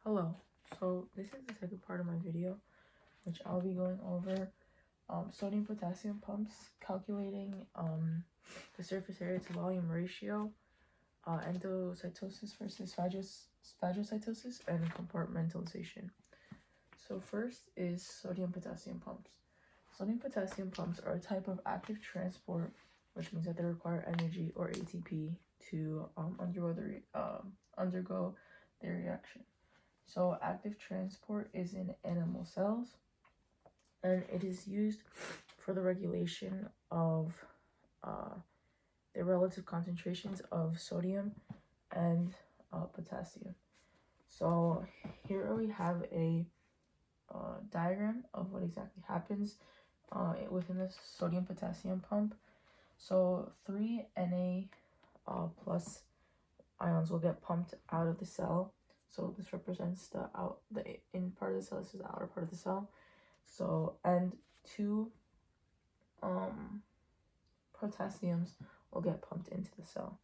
Hello, so this is the second part of my video, which I'll be going over sodium potassium pumps, calculating the surface area to volume ratio, endocytosis versus phagocytosis, and compartmentalization. So first is sodium potassium pumps. Sodium potassium pumps are a type of active transport, which means that they require energy or ATP to undergo the reaction. So active transport is in animal cells, and it is used for the regulation of the relative concentrations of sodium and potassium. So here we have a diagram of what exactly happens within the sodium potassium pump. So 3 Na plus ions will get pumped out of the cell. So this represents the in part of the cell. This is the outer part of the cell. So, and 2 potassiums will get pumped into the cell,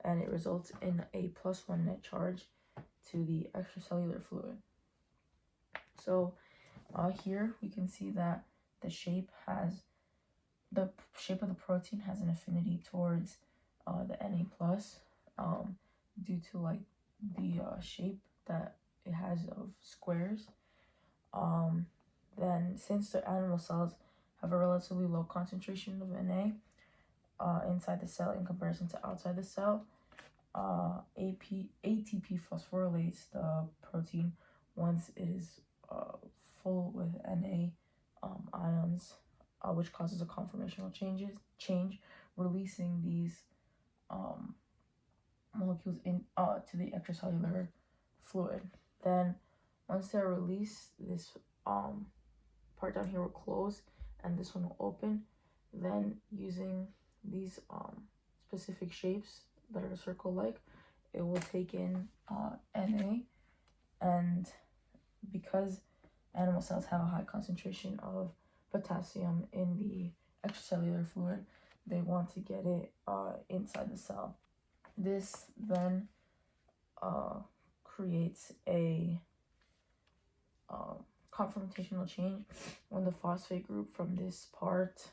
and it results in a +1 net charge to the extracellular fluid. So here we can see that the shape of the protein has an affinity towards the Na plus due to like the shape that it has of squares. Then since the animal cells have a relatively low concentration of Na inside the cell in comparison to outside the cell, ATP phosphorylates the protein once it is full with Na ions, which causes a conformational change, releasing these molecules in to the extracellular fluid. Then once they're released, this part down here will close and this one will open. Then using these specific shapes that are circle-like, it will take in Na, and because animal cells have a high concentration of potassium in the extracellular fluid, they want to get it inside the cell. This then creates a conformational change when the phosphate group from this part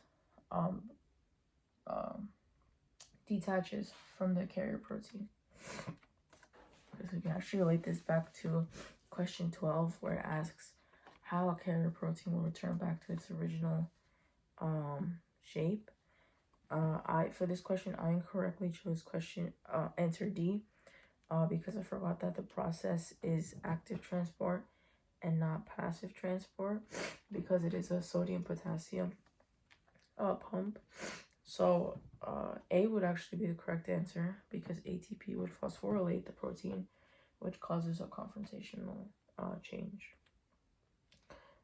detaches from the carrier protein. So we can actually relate this back to question 12, where it asks how a carrier protein will return back to its original shape. For this question, I incorrectly chose answer D because I forgot that the process is active transport and not passive transport, because it is a sodium potassium pump. So A would actually be the correct answer, because ATP would phosphorylate the protein, which causes a confrontational change.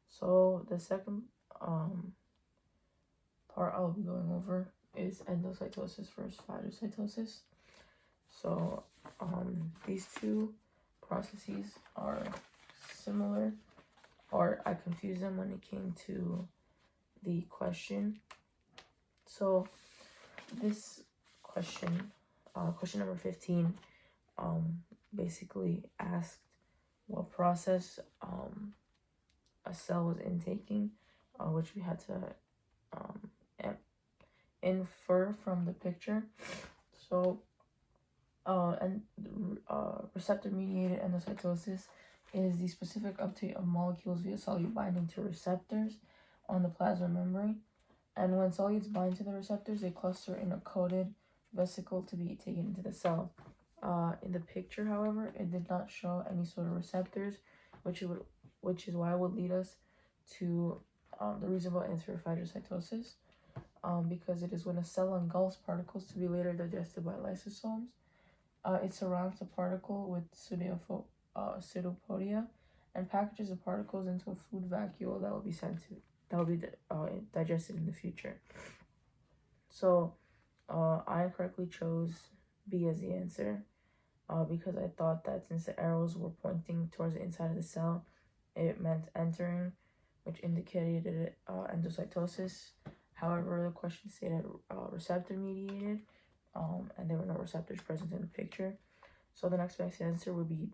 So the second part I'll be going over is endocytosis versus phagocytosis. So these two processes are similar, or I confused them when it came to the question. So this question, question number 15, basically asked what process a cell was intaking, which we had to infer from the picture. So receptor-mediated endocytosis is the specific uptake of molecules via solute binding to receptors on the plasma membrane. And when solutes bind to the receptors, they cluster in a coated vesicle to be taken into the cell. In the picture, however, it did not show any sort of receptors, which is why it would lead us to the reasonable answer of phagocytosis, because it is when a cell engulfs particles to be later digested by lysosomes. It surrounds the particle with pseudopodia and packages the particles into a food vacuole that will be digested in the future. So I correctly chose B as the answer, because I thought that since the arrows were pointing towards the inside of the cell, it meant entering, which indicated endocytosis. However, the question stated receptor mediated, and there were no receptors present in the picture. So the next best answer would be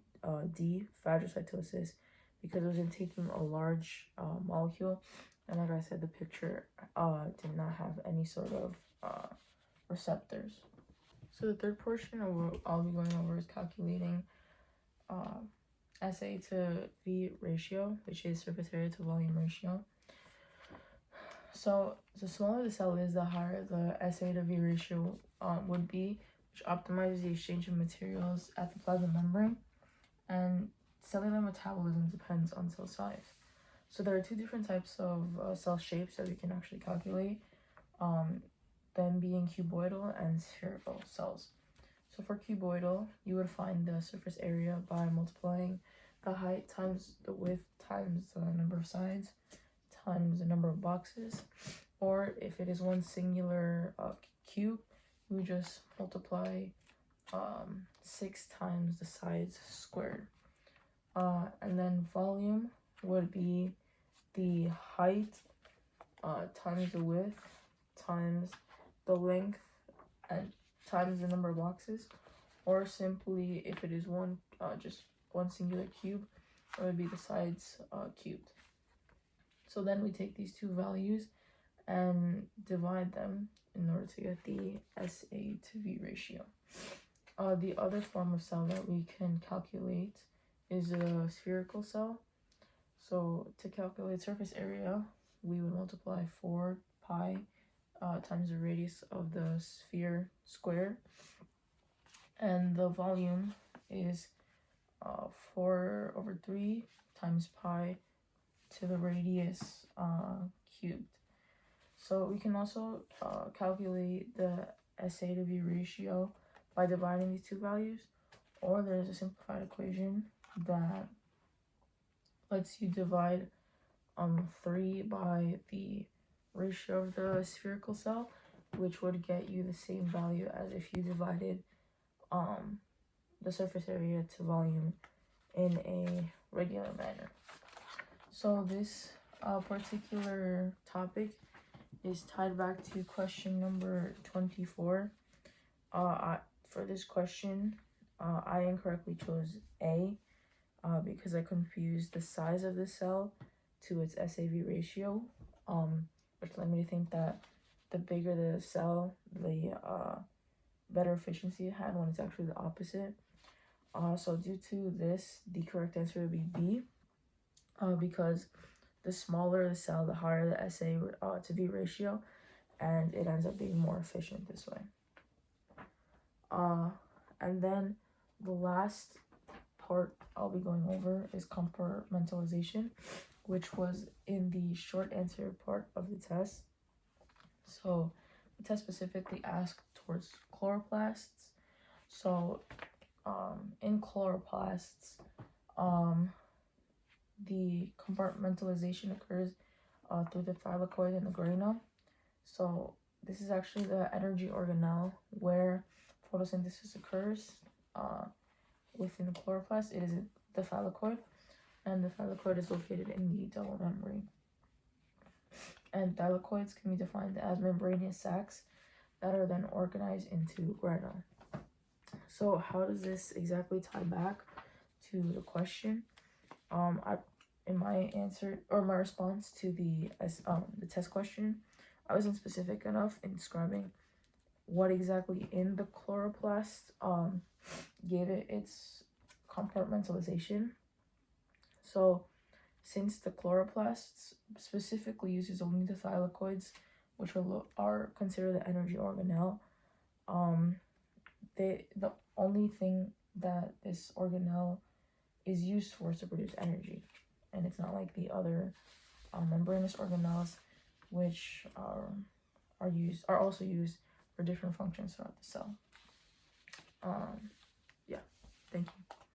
D, phagocytosis, because it was taking a large molecule, and like I said, the picture did not have any sort of receptors. So the third portion of what I'll be going over is calculating SA to V ratio, which is surface area to volume ratio. So the smaller the cell is, the higher the SA to V ratio would be, which optimizes the exchange of materials at the plasma membrane. And cellular metabolism depends on cell size. So there are two different types of cell shapes that we can actually calculate, them being cuboidal and spherical cells. So for cuboidal, you would find the surface area by multiplying the height times the width times the number of sides times the number of boxes. Or if it is one singular cube, we just multiply 6 times the sides squared. And then volume would be the height times the width times the length and times the number of boxes. Or simply, if it is just one singular cube, it would be the sides cubed. So then we take these two values and divide them in order to get the SA to V ratio. The other form of cell that we can calculate is a spherical cell. So to calculate surface area, we would multiply 4 pi times the radius of the sphere squared. And the volume is 4/3 times pi to the radius cubed. So we can also calculate the SA to V ratio by dividing these two values, or there's a simplified equation that lets you divide 3 by the ratio of the spherical cell, which would get you the same value as if you divided the surface area to volume in a regular manner. So this particular topic is tied back to question number 24. For this question, I incorrectly chose A because I confused the size of the cell to its SAV ratio, which led me to think that the bigger the cell, the better efficiency it had, when it's actually the opposite. So due to this, the correct answer would be B, because the smaller the cell, the higher the SA to V ratio, and it ends up being more efficient this way. And then the last part I'll be going over is compartmentalization, which was in the short answer part of the test. So the test specifically asked towards chloroplasts. So in chloroplasts, the compartmentalization occurs through the thylakoid and the grana. So this is actually the energy organelle where photosynthesis occurs within the chloroplast. It is the thylakoid, and the thylakoid is located in the double membrane. And thylakoids can be defined as membranous sacs that are then organized into grana. So how does this exactly tie back to the question? In my answer or my response to the test question, I wasn't specific enough in describing what exactly in the chloroplast gave it its compartmentalization. So since the chloroplasts specifically uses only the thylakoids, which are considered the energy organelle, the only thing that this organelle is used for is to produce energy, and it's not like the other membranous organelles, which are also used for different functions throughout the cell. Yeah, thank you.